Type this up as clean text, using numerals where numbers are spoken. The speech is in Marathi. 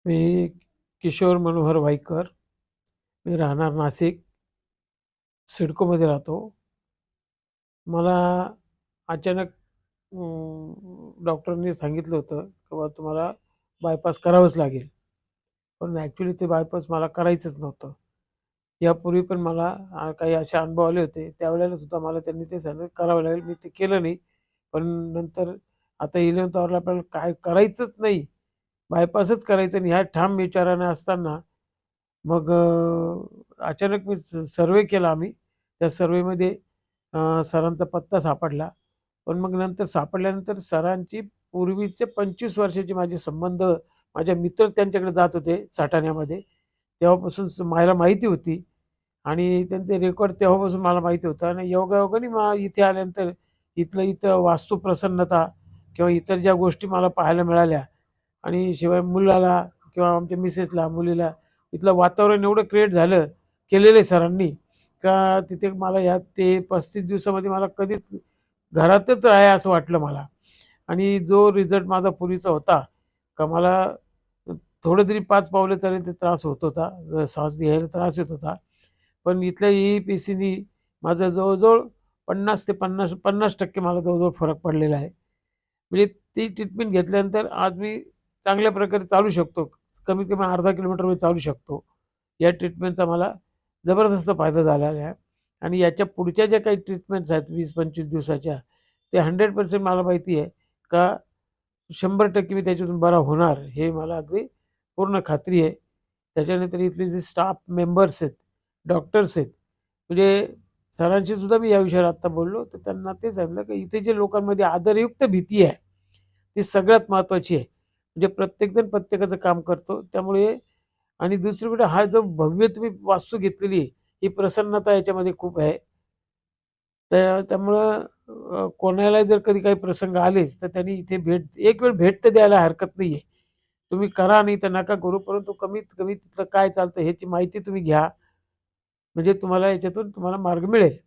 मी किशोर मनोहर वाईकर. मी राहणार नाशिक, सिडकोमध्ये राहतो. मला अचानक डॉक्टरांनी सांगितलं होतं की बाबा तुम्हाला बायपास करावंच लागेल. पण ॲक्च्युली ते बायपास मला करायचंच नव्हतं. यापूर्वी पण मला काही असे अनुभव आले होते. त्यावेळेला सुद्धा मला त्यांनी ते सांगितलं करावं लागेल. मी ते केलं नाही. पण नंतर आता 11th आवरला आपल्याला काय करायचंच नाही, बायपासच करायचं नाही ह्या ठाम विचाराने असताना मग अचानक मी सर्व्हे केला आम्ही. त्या सर्व्हेमध्ये सरांचा पत्ता सापडला. पण मग नंतर सापडल्यानंतर सरांची पूर्वीचे 25 वर्षाचे माझे संबंध, माझे मित्र त्यांच्याकडे जात होते साठाण्यामध्ये. तेव्हापासून मला माहिती होती आणि त्यांचे रेकॉर्ड तेव्हापासून मला माहिती होतं आणि योगायोगाने इथे आल्यानंतर इथं वास्तुप्रसन्नता किंवा इतर ज्या गोष्टी मला पाहायला मिळाल्या आणि शिवाय मुलाला किंवा आमच्या मिसेसला, मुलीला इथलं वातावरण एवढं क्रिएट झालं, केलेलं आहे सरांनी, का तिथे मला ह्या ते 35 दिवसामध्ये मला कधीच घरातच आहे असं वाटलं मला. आणि जो रिझल्ट माझा पूर्वीचा होता, का मला थोडं जरी 5 पावलं चालले तर त्रास होत होता. श्वास घ्यायला त्रास येत होता. पण इथल्या ई-पीसीनी माझं जवळ-जवळ 50 ते 50% मला जवळ-जवळ फरक पडलेला आहे. म्हणजे ती ट्रीटमेंट घेतल्यानंतर आज मी चांगल्या प्रकारे चालू शकतो. कमीत कमी अर्धा किलोमीटर मी चालू शकतो. या ट्रीटमेंटचा मला जबरदस्त फायदा झालेला आहे. आणि याच्या पुढच्या ज्या काही ट्रीटमेंट्स आहेत 20-25 दिवसाच्या, ते 100% मला माहिती आहे का 100% मी त्याच्यातून बरा होणार, हे मला अगदी पूर्ण खात्री आहे. त्याच्यानंतर इथले जे स्टाफ मेंबर्स आहेत, डॉक्टर्स आहेत, म्हणजे सरांशी सुद्धा मी या विषयावर आत्ता बोललो, तर त्यांना ते सांगितलं की इथे जे लोकांमध्ये आदरयुक्त भीती आहे, ती सगळ्यात महत्त्वाची आहे. म्हणजे प्रत्येकजण प्रत्येकाचं काम करतो. त्यामुळे आणि दुसरीकडे हा जो भव्य तुम्ही वास्तू घेतलेली आहे, ही प्रसन्नता याच्यामध्ये खूप आहे. त्यामुळं कोणाला जर कधी काही प्रसंग आलेच, तर त्यांनी इथे एक वेळ भेट तर द्यायला हरकत नाहीये. तुम्ही करा नाही तर नका करू, परंतु कमीत कमी तिथलं काय चालतं ह्याची माहिती तुम्ही घ्या. म्हणजे तुम्हाला याच्यातून तुम्हाला मार्ग मिळेल.